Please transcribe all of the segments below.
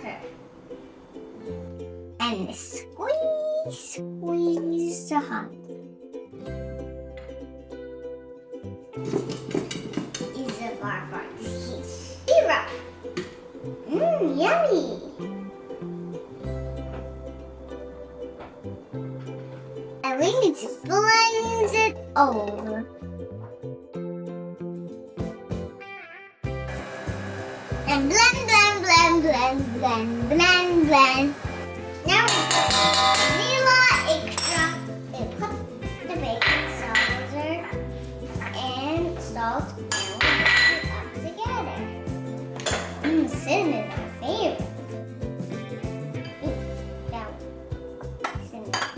butter. And squeeze the hot. Is a bar for syrup. Yummy. And we need to blend it over. And blend. Now we put vanilla extract and put the baking soda and salt and we mix it up together. Cinnamon, my favorite. Down. Cinnamon.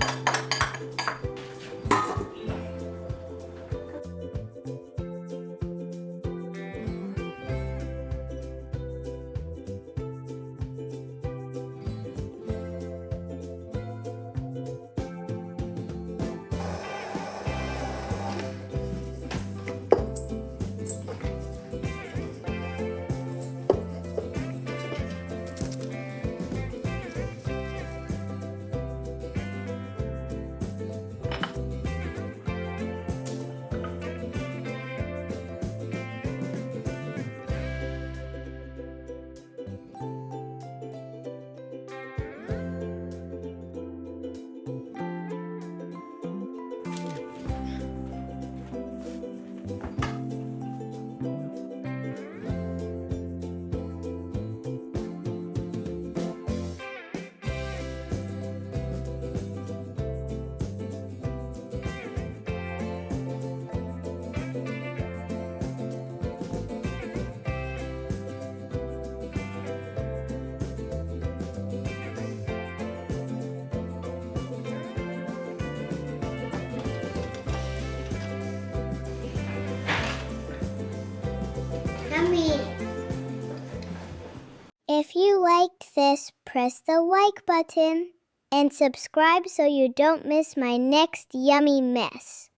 If you liked this, press the like button and subscribe so you don't miss my next yummy mess.